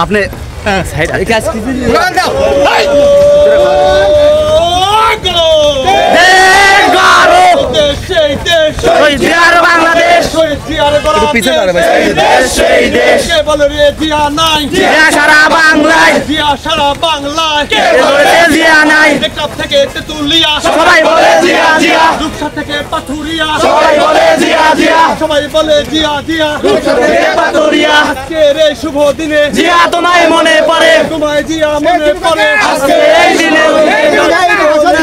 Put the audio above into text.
আপনি সাইড কাজ কি বাংলাদেশ সারা বাংলায় সারা বাংলায় থেকে তেতুলিয়া সবাই বলে জিয়া জিয়া, রূপসা থেকে পাথুরিয়া সবাই বলে জিয়া জিয়া, সবাই বলে জিয়া জিয়া, রূপসা থেকে পাথুরিয়া। আজকের এই শুভ দিনে জিয়া তোমায় মনে পড়ে, তোমায় জিয়া মনে পড়ে। আজকে এই দিনে বলে